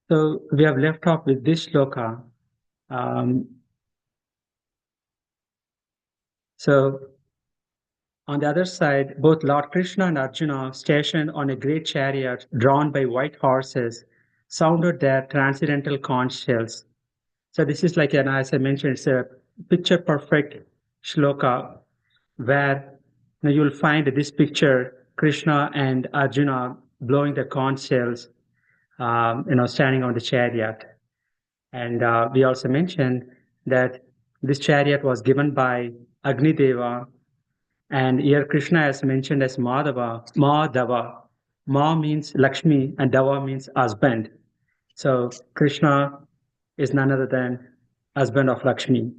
So we have left off with this shloka. So on the other side, both Lord Krishna and Arjuna, stationed on a great chariot drawn by white horses, sounded their transcendental conch shells. So this is like, as I mentioned, it's a picture perfect shloka where you'll find this picture, Krishna and Arjuna blowing the conch shells, standing on the chariot. And we also mentioned that this chariot was given by Agni Deva, and here Krishna is mentioned as Madhava. Madhava. Ma means Lakshmi, and Dava means husband. So Krishna is none other than husband of Lakshmi.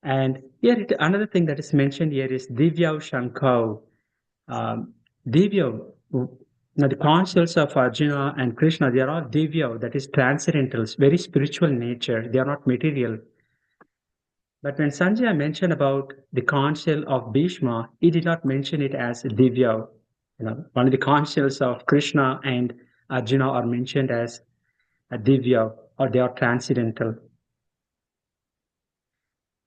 And here another thing that is mentioned here is Divya Shankau. Divya, now the concepts of Arjuna and Krishna, they are all Divya, that is transcendental, very spiritual nature. They are not material. But when Sanjaya mentioned about the conch shell of Bhishma, he did not mention it as Divya. One of the conch shells of Krishna and Arjuna are mentioned as a Divya, or they are transcendental.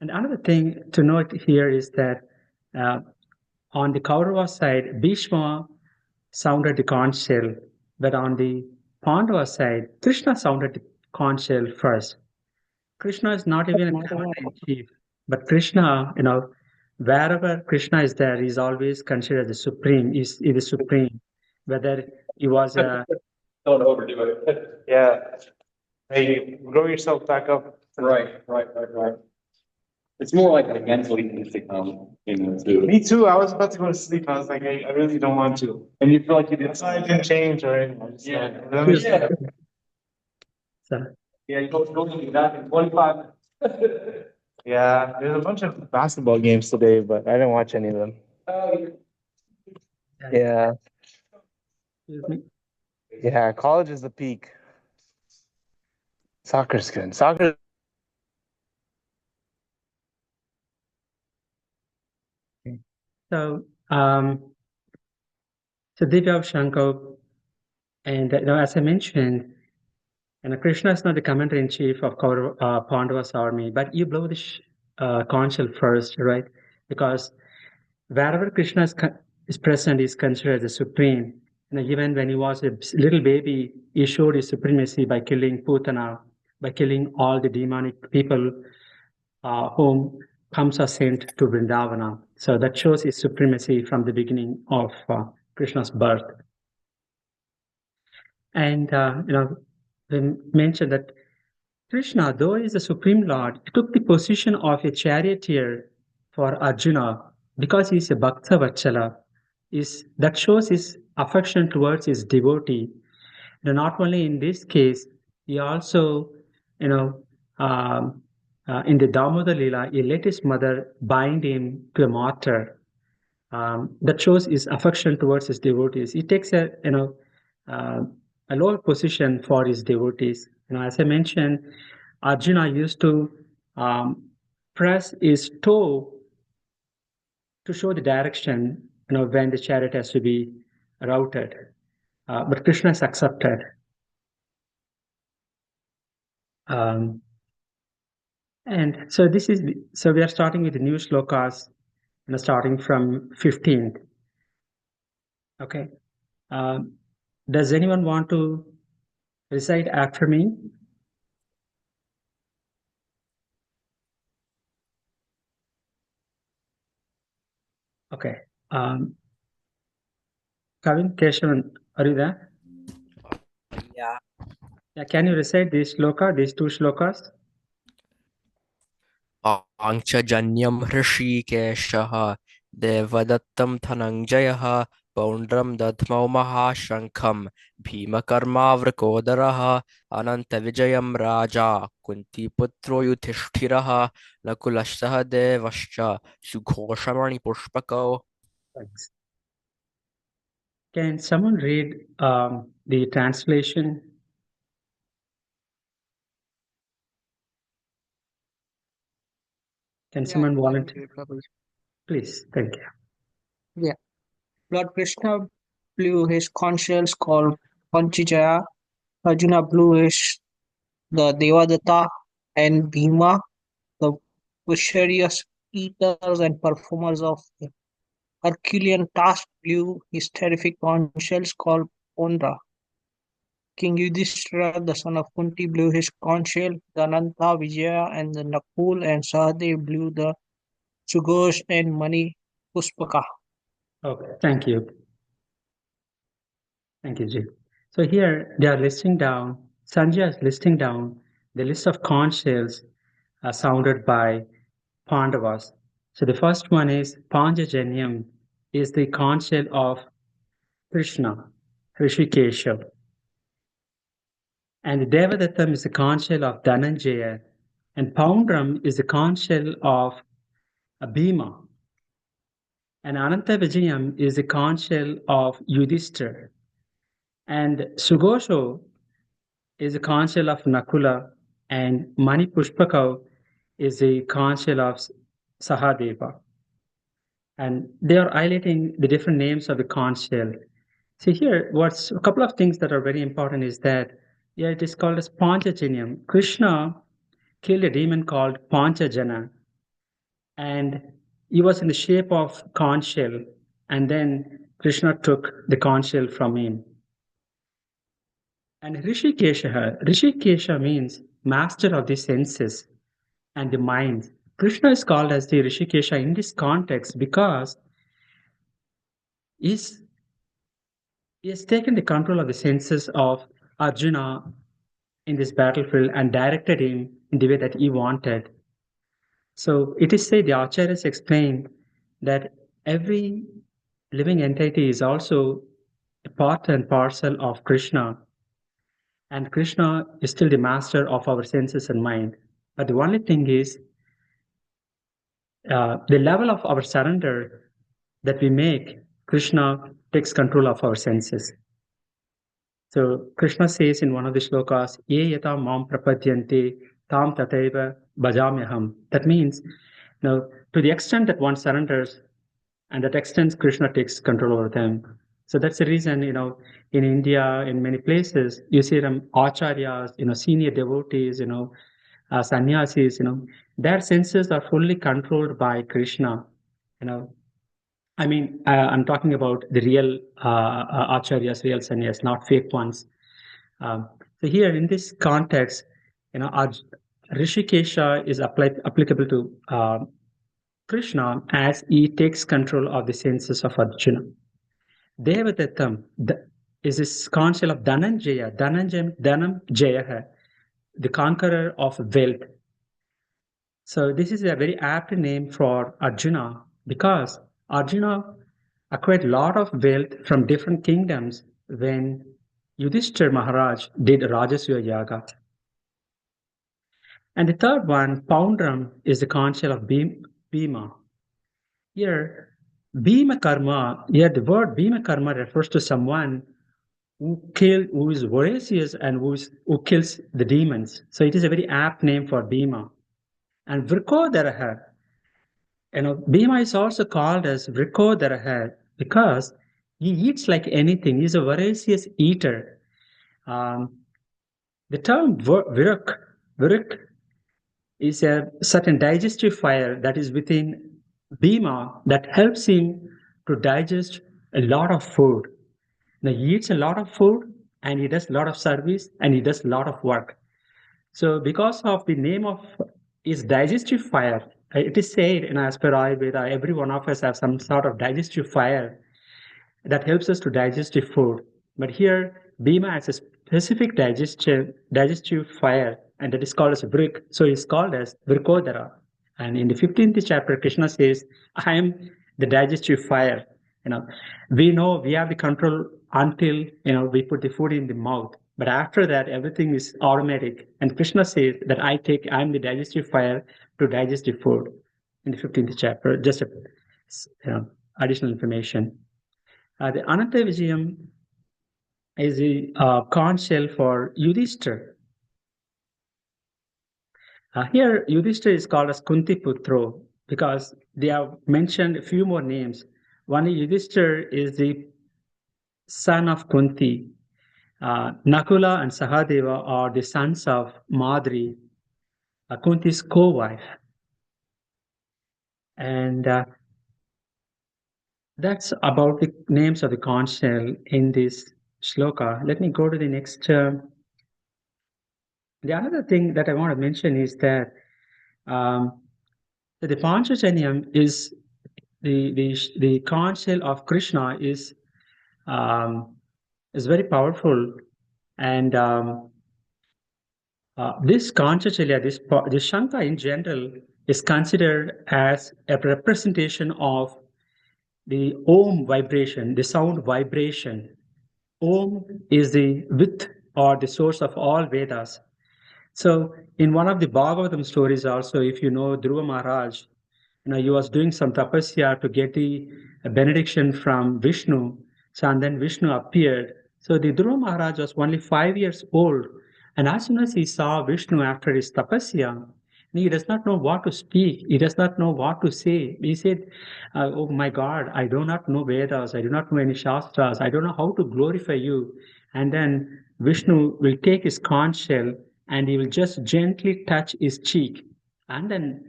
And another thing to note here is that on the Kaurava side, Bhishma sounded the conch shell, but on the Pandava side, Krishna sounded the conch shell first. Krishna is not even a commander in chief, but Krishna, wherever Krishna is there, he's always considered the supreme. He's the supreme. Whether he was a Don't overdo it. Yeah. Hey, grow yourself back up. Right. It's more like a mentally thing too. Me too. I was about to go to sleep. I was like, I really don't want to. And you feel like you did That's why I didn't change or anything. I just let me Yeah. so, Yeah, you go do that in 25. Yeah, there's a bunch of basketball games today, but I didn't watch any of them. Yeah. excuse me. Yeah, college is the peak. Soccer's good. Soccer. So, so Divya Shankar, and as I mentioned, Krishna is not the commander in chief of Pandava's army, but you blow the conch shell first, right? Because wherever Krishna is present, is considered the supreme. Even when he was a little baby, he showed his supremacy by killing Putana, by killing all the demonic people whom Kamsa sent to Vrindavana. So that shows his supremacy from the beginning of Krishna's birth. And we mentioned that Krishna, though he is the supreme Lord, took the position of a charioteer for Arjuna because he is a Bhakta Vatsala. That shows his affection towards his devotee. Not only in this case, he also, in the Damodar Leela, he let his mother bind him to a martyr. That shows his affection towards his devotees. He takes uh, a lower position for his devotees. As I mentioned, Arjuna used to press his toe to show the direction, when the chariot has to be routed. But Krishna is accepted. And so we are starting with the new shlokas, starting from 15th. Okay. Does anyone want to recite after me? Okay. Kavin, Keshavan, are you there? Yeah. Yeah, can you recite these two shlokas? Paञ्चजन्यं हृषीकेशः देवदत्तं धनञ्जयः पौण्ड्रं दध्मौ महाशङ्खं भीमकर्मावृकोदरः अनन्तविजयं राजा कुन्तीपुत्रो युधिष्ठिरः नकुलः देवश्च सुघोषमणिपुष्पकौ. Thanks. Can someone read the translation? Can someone volunteer? Please, thank you. Yeah. Lord Krishna blew his conch shells called Panchijaya Arjuna blew the Devadatta, and Bhima, the vicious eaters and performers of the Herculean task, blew his terrific conch shells called Pondra. King Yudhishthira, the son of Kunti, blew his conch shell. The Ananta, Vijaya, and the Nakul and Sahadev blew the Sughosh and Mani Puspaka. Okay, thank you. Thank you, Jay. So here they are listing down, Sanjay is listing down the list of conch shells sounded by Pandavas. So the first one is Panjajanyam, is the conch shell of Krishna, Rishikesha. And Devadattam is the conch shell of Dhananjaya. And Poundram is the conch shell of Bhima. And Ananta Vijayam is the conch shell of Yudhishthira. And Sugosho is the conch shell of Nakula. And Mani Pushpaka is the conch shell of Sahadeva. And they are highlighting the different names of the conch shell. See here, what's a couple of things that are very important is that, yeah, it is called as Panchajanyam. Krishna killed a demon called Panchajana, and he was in the shape of conch shell, and then Krishna took the conch shell from him. And Rishikesha means master of the senses and the mind. Krishna is called as the Rishikesha in this context because he's he has taken the control of the senses of Arjuna in this battlefield and directed him in the way that he wanted. So it is said, the Acharyas explain that every living entity is also a part and parcel of Krishna, and Krishna is still the master of our senses and mind. But the only thing is, the level of our surrender that we make, Krishna takes control of our senses. So Krishna says in one of the shlokas, Ye yata mam prapadyante tam tataiva bhajamyaham. That means, to the extent that one surrenders, and that extent Krishna takes control over them. So that's the reason, in India, in many places, you see them acharyas, senior devotees, sannyasis, their senses are fully controlled by Krishna. I'm talking about the real acharyas, real sannyas, not fake ones. So here in this context, Rishikesha is applicable to Krishna as he takes control of the senses of Arjuna. Devadattam is this conch shell of Dhananjaya. Dhanam Jaya, the conqueror of wealth. So this is a very apt name for Arjuna because Arjuna acquired a lot of wealth from different kingdoms when Yudhishthira Maharaj did Rajasuya Yaga. And the third one, Poundram, is the conch shell of Bhima. Here, Bhima Karma, the word Bhima Karma refers to someone who is voracious and who kills the demons. So it is a very apt name for Bhima. And Vrikodaraha, Bhima is also called as Vrikodaraha because he eats like anything. He's a voracious eater. The term Viruk is a certain digestive fire that is within Bhima that helps him to digest a lot of food. Now, he eats a lot of food and he does a lot of service and he does a lot of work. So because of the name of his digestive fire, it is said in as per Ayurveda, every one of us have some sort of digestive fire that helps us to digest the food. But here, Bhima has a specific digestive fire, and that is called as Vrik. So it's called as Vrikodara. And in the 15th chapter, Krishna says, I am the digestive fire. We know we have the control until, we put the food in the mouth. But after that, everything is automatic. And Krishna says that I am the digestive fire to digest the food in the 15th chapter. Just additional information. The Ananta Vijayam is the conch shell for Yudhishthira. Here, Yudhishthira is called as Kunti Putro because they have mentioned a few more names. One is Yudhishthira is the son of Kunti. Nakula and Sahadeva are the sons of Madri, Kunti's co-wife. And that's about the names of the conch shell in this shloka. Let me go to the next. The other thing that I want to mention is that the Panchajanyam is the conch shell of Krishna is very powerful, and this Kanchachalya, this Shankha in general, is considered as a representation of the Om vibration, the sound vibration. Om is the width or the source of all Vedas. So in one of the Bhagavatam stories also, if you know Dhruva Maharaj, he was doing some tapasya to get the benediction from Vishnu. So, and then Vishnu appeared. So the Dhruva Maharaj was only 5 years old. And as soon as he saw Vishnu after his tapasya, he does not know what to speak. He does not know what to say. He said, oh my God, I do not know Vedas. I do not know any Shastras. I don't know how to glorify you. And then Vishnu will take his conch shell and he will just gently touch his cheek. And then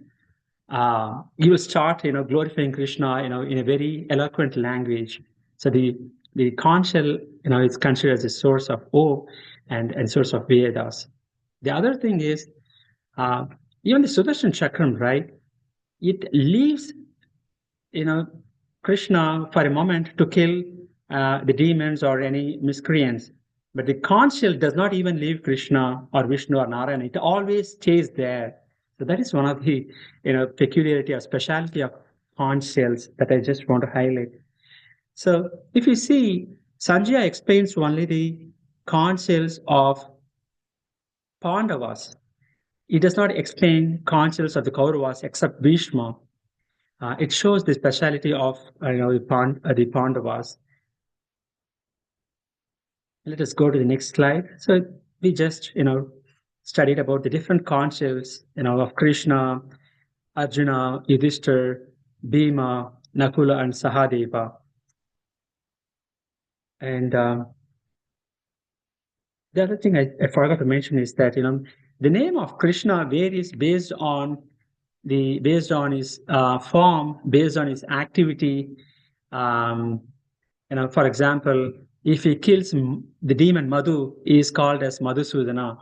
you will start, glorifying Krishna, in a very eloquent language. So the conch shell, is considered as a source of Om and source of Vedas. The other thing is, even the Sudarshan Chakram, right? It leaves, Krishna for a moment to kill the demons or any miscreants. But the conch shell does not even leave Krishna or Vishnu or Narayana. It always stays there. So that is one of the peculiarity or specialty of conch shells that I just want to highlight. So if you see, Sanjaya explains only the conch shells of Pandavas. He does not explain conch shells of the Kauravas except Bhishma. It shows the speciality of the Pandavas. Let us go to the next slide. So we just studied about the different conch shells of Krishna, Arjuna, Yudhishthir, Bhima, Nakula, and Sahadeva. And the other thing I forgot to mention is that the name of Krishna varies based on his form, based on his activity. For example, if he kills the demon Madhu, he is called as Madhusudana.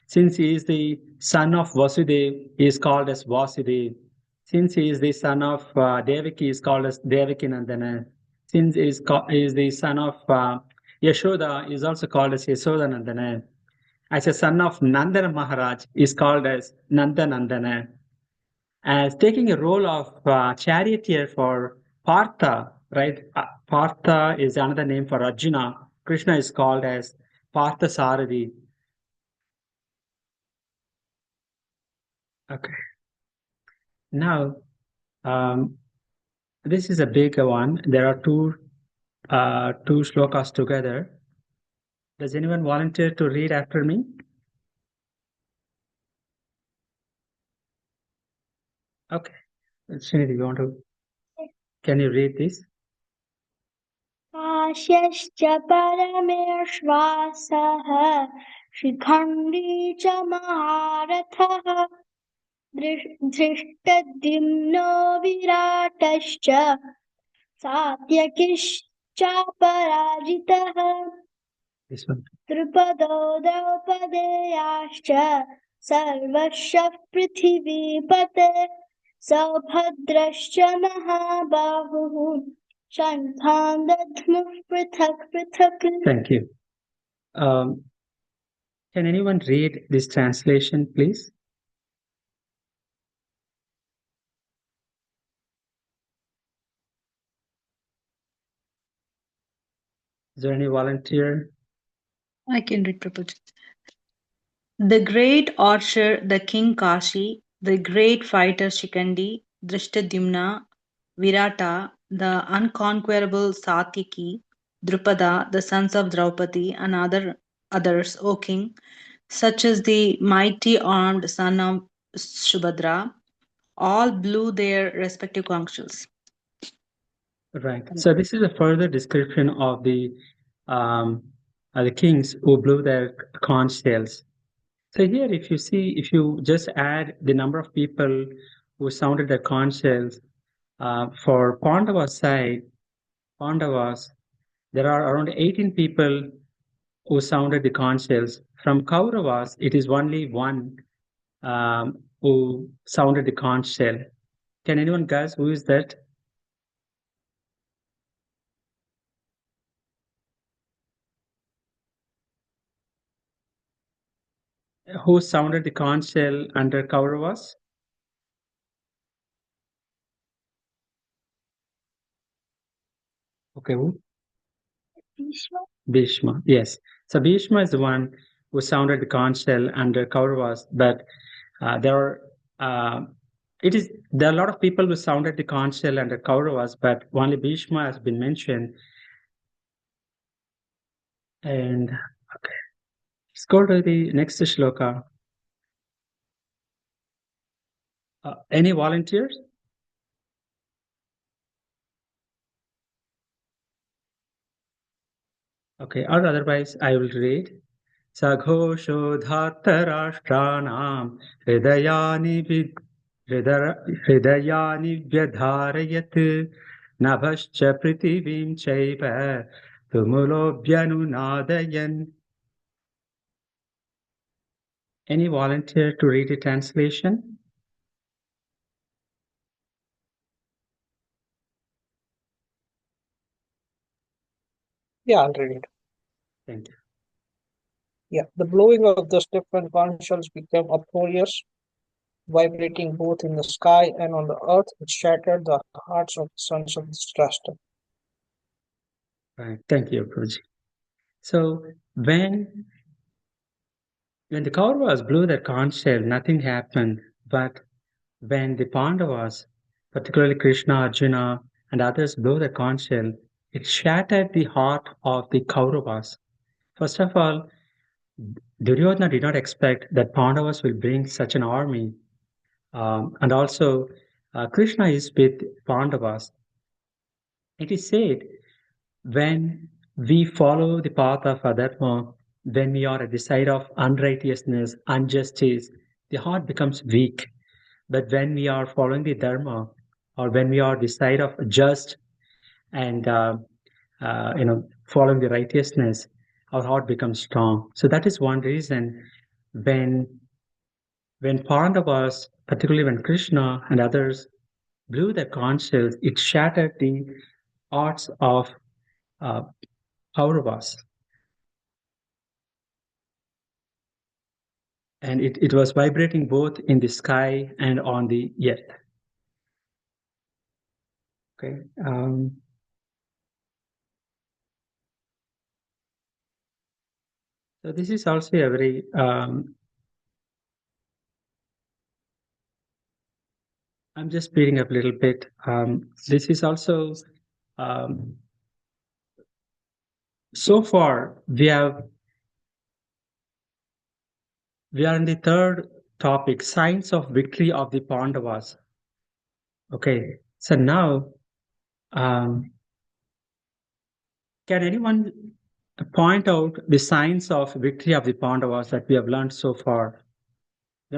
Since he is the son of Vasudev, he is called as Vasudev. Since he is the son of Devaki, he is called as Devakinandana. Since he is the son of Yashoda, he is also called as Yashodanandana. As a son of Nandana Maharaj, he is called as Nandanandana. As taking a role of charioteer for Partha, right? Partha is another name for Arjuna. Krishna is called as Partha Saradi. Okay. Now, this is a big one. There are two shlokas together. Does anyone volunteer to read after me? Okay. Srinidhi, can you read this? काश्यश्च परमेश्वासः Shikhandi च महारथः धृष्टद्युम्नो विराटश्च सात्यकिश्चापराजितः This one. द्रुपदो द्रौपदेयाश्च सर्वशः पृथिवीपते सौभद्रश्च महाबाहुः शङ्खान् दध्मुः पृथक् पृथक्. Thank you. Can anyone read this translation, please? Is there any volunteer? I can read Prabhuji. The great archer, the king Kashi, the great fighter Shikandi, Drishtadyumna, Virata, the unconquerable Satyaki, Drupada, the sons of Draupadi, and others, O king, such as the mighty armed son of Subhadra, all blew their respective conch shells. Right. So this is a further description of the the kings who blew their conch shells. So here, if you see, if you just add the number of people who sounded their conch shells for Pandava's side, Pandavas, there are around 18 people who sounded the conch shells. From Kauravas, it is only one who sounded the conch shell. Can anyone guess who is that? Who sounded the conch shell under Kauravas? Okay, who? Bhishma. Bhishma, yes. So Bhishma is the one who sounded the conch shell under Kauravas, but there are there are a lot of people who sounded the conch shell under Kauravas, but only Bhishma has been mentioned. And okay, let's go to the next shloka. Any volunteers? Okay, or otherwise I will read. Saghosho dhartarashtraणां हृदयानि व्यधारयत् नभश्च पृथिवीं चैव tumulobyanunadayan. Any volunteer to read the translation? Yeah, I'll read it. Thank you. Yeah, the blowing of those different conch shells became uproarious, vibrating both in the sky and on the earth. It shattered the hearts of the sons of Dhritarashtra. Right. Thank you, Prabhuji. So when the Kauravas blew their conch shell, nothing happened. But when the Pandavas, particularly Krishna, Arjuna, and others blew their conch shell, it shattered the heart of the Kauravas. First of all, Duryodhana did not expect that Pandavas will bring such an army. And also, Krishna is with Pandavas. It is said when we follow the path of adharma, when we are at the side of unrighteousness, injustice, the heart becomes weak. But when we are following the dharma, or when we are the side of just and following the righteousness, our heart becomes strong. So that is one reason when Pandavas, particularly when Krishna and others blew their conch shells, it shattered the hearts of Kauravas. And it was vibrating both in the sky and on the earth. Okay. So this is also a very I'm just speeding up a little bit. This is also so far we are in the third topic, signs of victory of the Pandavas. Okay, so now can anyone point out the signs of victory of the Pandavas that we have learned so far?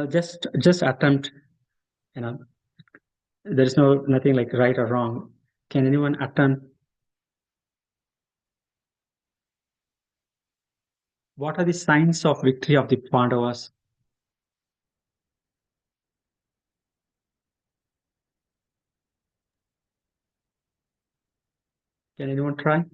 Just attempt. There is nothing like right or wrong. Can anyone attempt? What are the signs of victory of the Pandavas? Can anyone try?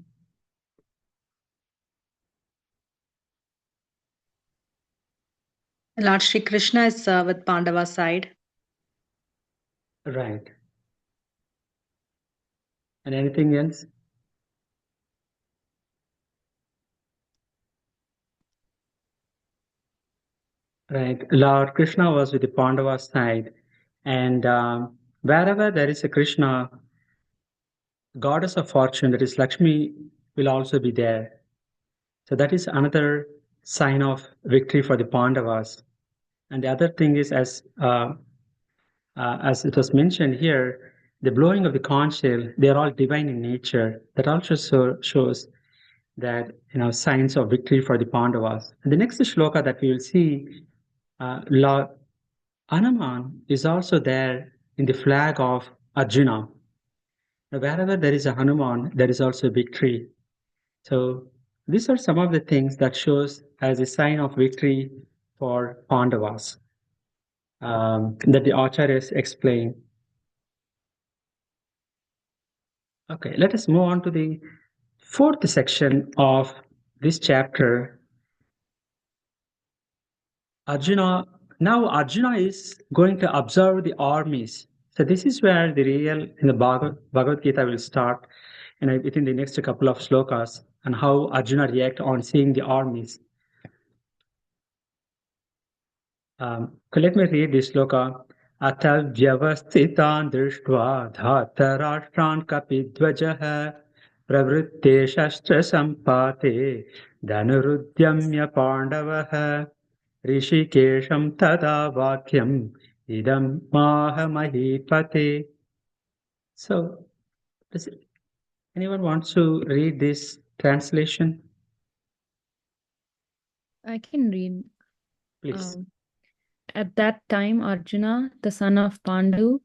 Lord Shri Krishna is with Pandava's side. Right. And anything else? Right. Lord Krishna was with the Pandava's side. And wherever there is a Krishna, goddess of fortune, that is Lakshmi, will also be there. So that is another sign of victory for the Pandavas. And the other thing is, as it was mentioned here, the blowing of the conch shell, they are all divine in nature. That also shows that signs of victory for the Pandavas. And the next shloka that we will see, Lord Hanuman is also there in the flag of Arjuna. Now, wherever there is a Hanuman, there is also victory. So these are some of the things that shows as a sign of victory for Pandavas that the Acharyas explain. Okay, let us move on to the fourth section of this chapter. Arjuna is going to observe the armies. So this is where the real in the Bhagavad Gita will start within the next couple of slokas, and how Arjuna react on seeing the armies. Let me read this sloka. Atha vyavasthitan drishtva dhatarashtraन् kapidvajah pravritte shastra sampate dhanurudyamya pandavah Rishikesham tada vakyam idam maha mahipate. So, does anyone wants to read this translation? I can read. Please. At that time, Arjuna, the son of Pandu,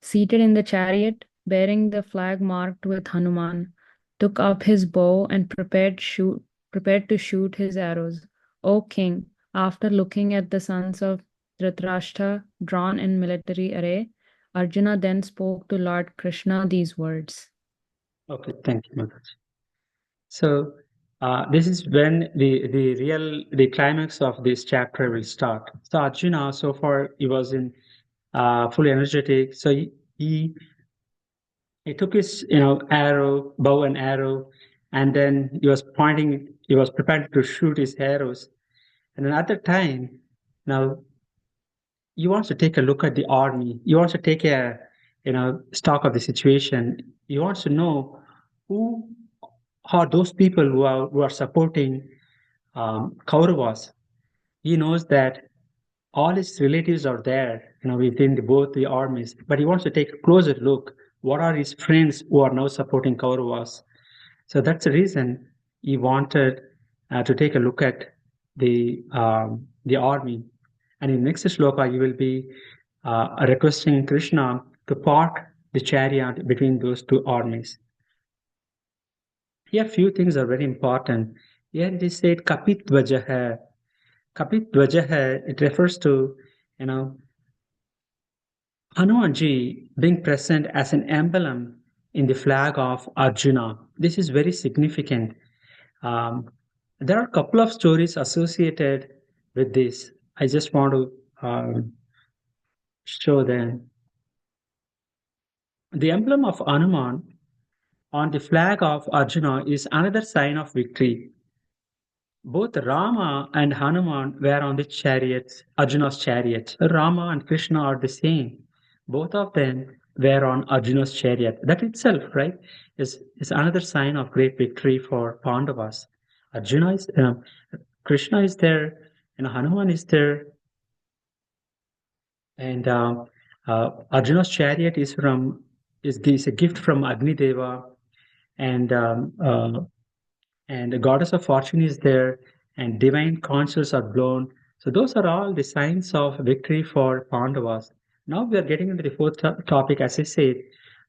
seated in the chariot, bearing the flag marked with Hanuman, took up his bow and prepared to shoot his arrows. O king, after looking at the sons of Dhritarashtra drawn in military array, Arjuna then spoke to Lord Krishna these words. Okay, thank you, Madhaj. So, this is when the climax of this chapter will start. So Arjuna, so far he was in fully energetic. So he took his bow and arrow, and then he was pointing. He was prepared to shoot his arrows. And another time, now he wants to take a look at the army. He wants to take a stock of the situation. He wants to know who are those people who are supporting Kauravas. He knows that all his relatives are there, within both the armies. But he wants to take a closer look. What are his friends who are now supporting Kauravas? So that's the reason he wanted to take a look at the army. And in next shloka, you will be requesting Krishna to park the chariot between those two armies. Here, few things are very important. Here they said Kapit Dvajah. Kapit Dvajah, it refers to, Hanumanji being present as an emblem in the flag of Arjuna. This is very significant. There are a couple of stories associated with this. I just want to show them. The emblem of Hanuman on the flag of Arjuna is another sign of victory. Both Rama and Hanuman were on the chariots, Arjuna's chariots. Rama and Krishna are the same. Both of them were on Arjuna's chariot. That itself, right, is another sign of great victory for Pandavas. Krishna is there, and Hanuman is there, and Arjuna's chariot is a gift from Agni Deva, and the goddess of fortune is there, and divine counsels are blown. So those are all the signs of victory for Pandavas. Now we are getting into the fourth topic. As I said,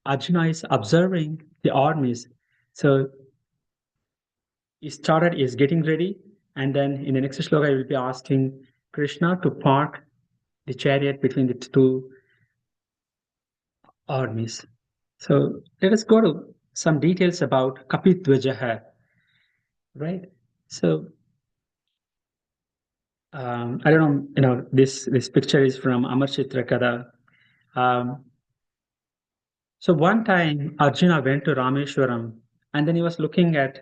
Arjuna is observing the armies. So is getting ready, and then in the next shloka, I will be asking Krishna to park the chariot between the two armies. So let us go to some details about Kapitdvajaha. Right? So I don't know, this picture is from Amar Chitra Kada. So one time Arjuna went to Rameshwaram, and then he was looking at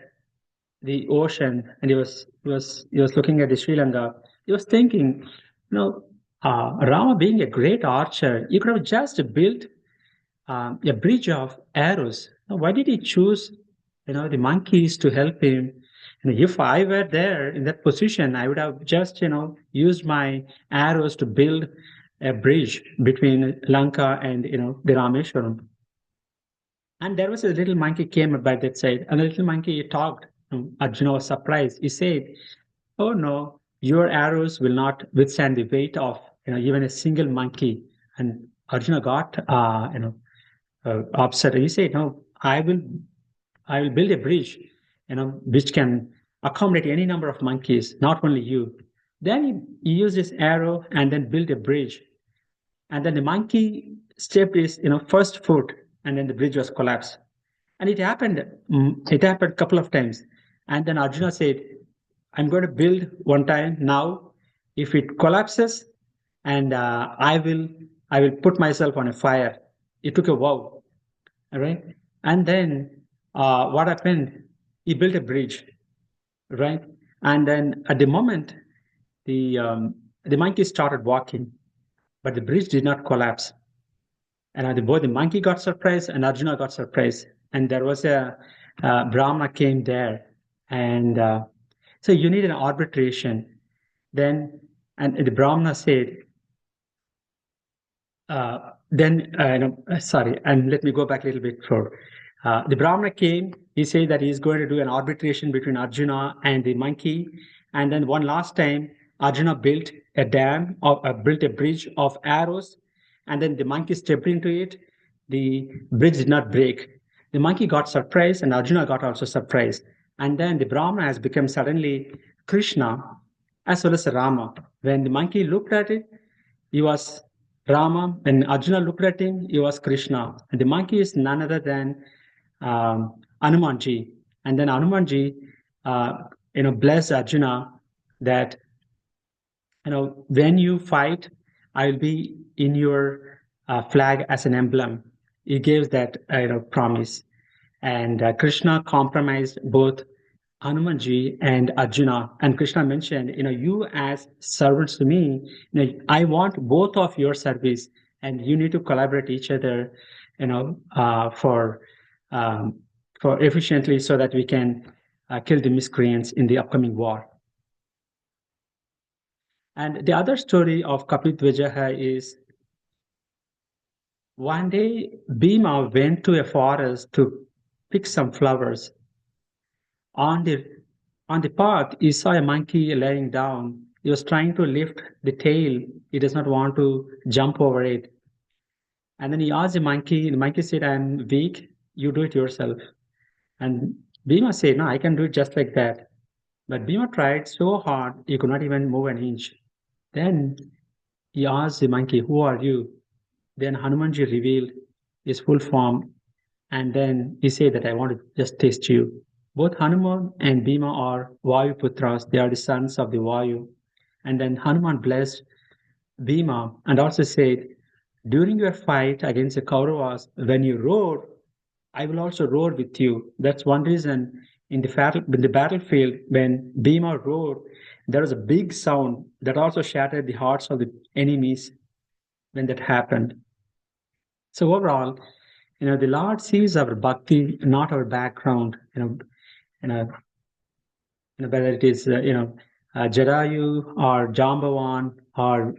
the ocean, and he was looking at the Sri Lanka. He was thinking, Rama being a great archer, he could have just built a bridge of arrows. Now, why did he choose, the monkeys to help him? And if I were there in that position, I would have just, used my arrows to build a bridge between Lanka and, the Rameshwaram. And there was a little monkey came by that side, and the little monkey talked Arjuna was surprised. He said, "Oh no, your arrows will not withstand the weight of even a single monkey." And Arjuna got upset. He said, "No, I will build a bridge, which can accommodate any number of monkeys, not only you." Then he used his arrow and then built a bridge. And then the monkey stepped his first foot, and then the bridge was collapsed. And it happened. It happened a couple of times. And then Arjuna said, "I'm going to build one time now. If it collapses, and I will put myself on a fire." He took a vow, all right? And then what happened? He built a bridge, right? And then at the moment, the monkey started walking, but the bridge did not collapse. And both the monkey got surprised and Arjuna got surprised. And there was a Brahmana came there, and so you need an arbitration. Then, and the Brahmana said, sorry, and let me go back a little bit for the Brahmana came. He said that he's going to do an arbitration between Arjuna and the monkey. And then one last time, Arjuna built a dam or built a bridge of arrows, and then the monkey stepped into it. The bridge did not break. The monkey got surprised, and Arjuna got also surprised. And then the Brahmana has become suddenly Krishna as well as Rama. When the monkey looked at it, he was Rama. When Arjuna looked at him, he was Krishna. And the monkey is none other than Hanumanji. And then Hanumanji, blessed Arjuna that, when you fight, I will be in your flag as an emblem. He gave that, promise. And Krishna compromised both Hanumanji and Arjuna. And Krishna mentioned, you as servants to me, I want both of your service, and you need to collaborate each other, for efficiently, so that we can kill the miscreants in the upcoming war. And the other story of Kapitvajaha is, one day Bhima went to a forest to pick some flowers. On the path, he saw a monkey laying down. He was trying to lift the tail. He does not want to jump over it. And then he asked the monkey said, "I'm weak, you do it yourself." And Bhima said, "No, I can do it just like that." But Bhima tried so hard, he could not even move an inch. Then he asked the monkey, "Who are you?" Then Hanumanji revealed his full form, and then he said that, "I want to just test you." Both Hanuman and Bhima are Vayu Putras. They are the sons of the Vayu. And then Hanuman blessed Bhima and also said, "During your fight against the Kauravas, when you roar, I will also roar with you." That's one reason in the battlefield, when Bhima roared, there was a big sound that also shattered the hearts of the enemies when that happened. So overall, the Lord sees our bhakti, not our background. Whether it is Jadayu or Jambavan or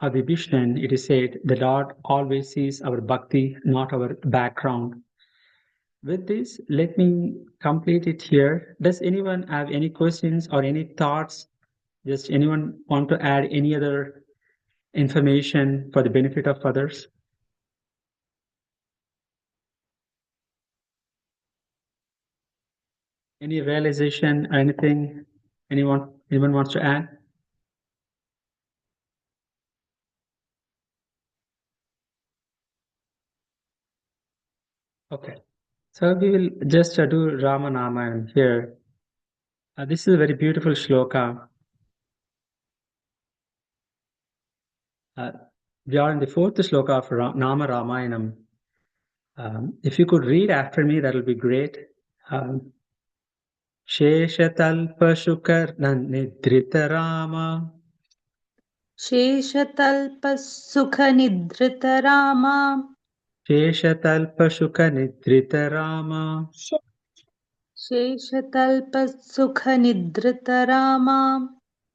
Vibhishan, it is said the Lord always sees our bhakti, not our background. With this, let me complete it here. Does anyone have any questions or any thoughts? Just anyone want to add any other information for the benefit of others? Any realization or anything anyone wants to add? Okay, so we will just do Ramanama here. This is a very beautiful shloka. We are in the fourth shloka of Nama Ramayanam. If you could read after me, that will be great. Sheshatalpa Shukar Nidrita Rama. शेषतल्पसुखनिद्रितरामा Sheshatalpa Shuka Nidrita Rama. शेषतल्पसुखनिद्रितरामा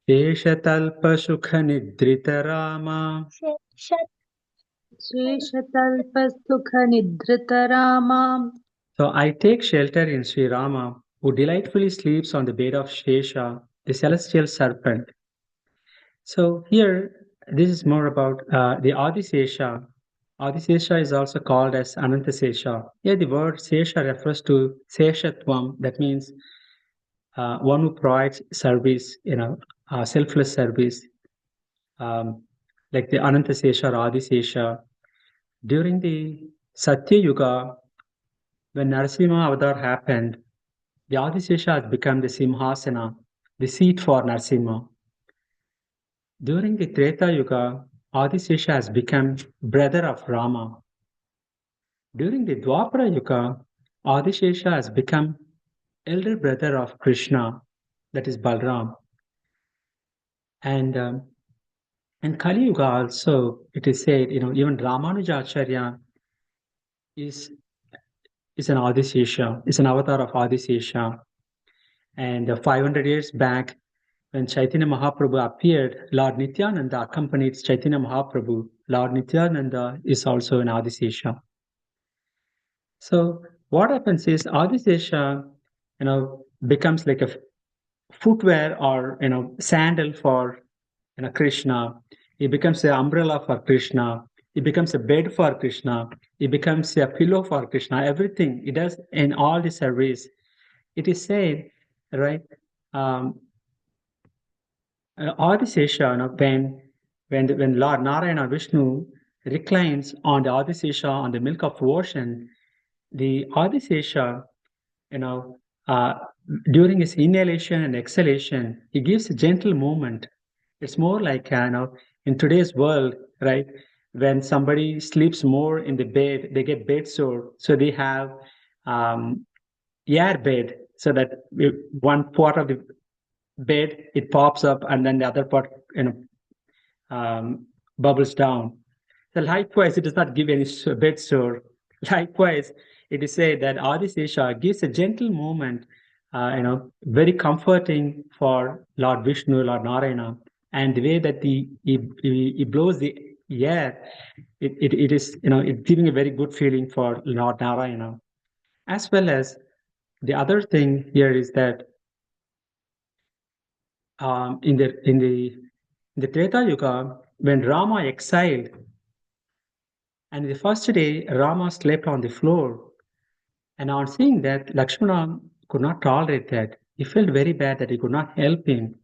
Sheshatalpa Shuka Nidrita Rama. शेषतल्पसुखनिद्रितरामा So I take shelter in Sri Rama. who delightfully sleeps on the bed of Shesha, the celestial serpent. So here, this is more about the Adisesha. Adisesha is also called as Anantasesha. Here the word Sesha refers to Seshatvam, that means one who provides service, selfless service, like the Anantasesha or Adisesha. During the Satya Yuga, when Narasimha Avatar happened, the Adisesha has become the Simhasana, the seat for Narasimha. During the Treta Yuga, Adisesha has become brother of Rama. During the Dwapara Yuga, Adisesha has become elder brother of Krishna, that is Balram. And in Kali Yuga also, it is said, even Ramanujacharya is an Adisesha, is an avatar of Adisesha. And 500 years back, when Chaitanya Mahaprabhu appeared, Lord Nityananda accompanied Chaitanya Mahaprabhu. Lord Nityananda is also an Adisesha. So what happens is Adisesha, becomes like a footwear or sandal for Krishna. It becomes an umbrella for Krishna. It becomes a bed for Krishna. It becomes a pillow for Krishna. Everything it does in all the service. It is said, right? Adisesha, when Lord Narayana Vishnu reclines on the Adisesha on the milk of ocean, the Adisesha, during his inhalation and exhalation, he gives a gentle movement. It's more like, in today's world, right? When somebody sleeps more in the bed, they get bed sore. So they have air bed, so that one part of the bed, it pops up, and then the other part, bubbles down. So likewise, it does not give any bed sore. Likewise, it is said that Adisesha gives a gentle movement, very comforting for Lord Vishnu, Lord Narayana, and the way that he blows the air, it is, it's giving a very good feeling for Lord Narayana. As well as the other thing here is that in the Treta Yuga, when Rama exiled, and the first day Rama slept on the floor, and on seeing that, Lakshmana could not tolerate that. He felt very bad that he could not help him.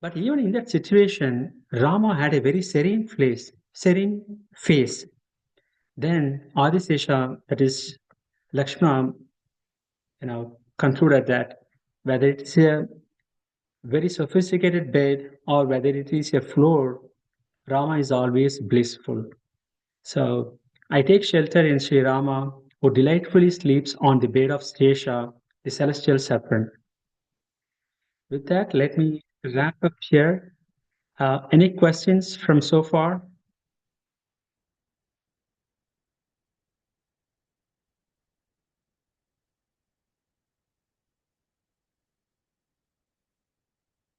But even in that situation, Rama had a very serene face. Then Adisesha, that is Lakshmana, concluded that whether it's a very sophisticated bed or whether it is a floor, Rama is always blissful. So I take shelter in Sri Rama, who delightfully sleeps on the bed of Shesha, the celestial serpent. With that, let me wrap up here. Any questions from so far?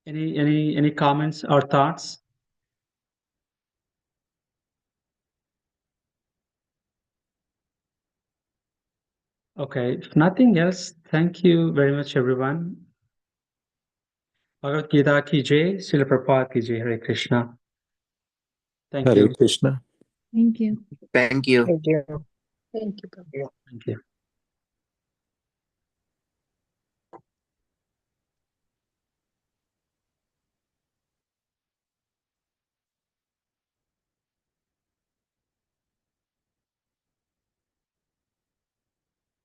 Any comments or thoughts? Okay, if nothing else, thank you very much, everyone. Bhagavad Gita ki jai, Srila Prabhupada ki jai, Hare Krishna. Thank Hare you. Krishna. Thank you. Thank you. Thank you. Thank you. Thank you.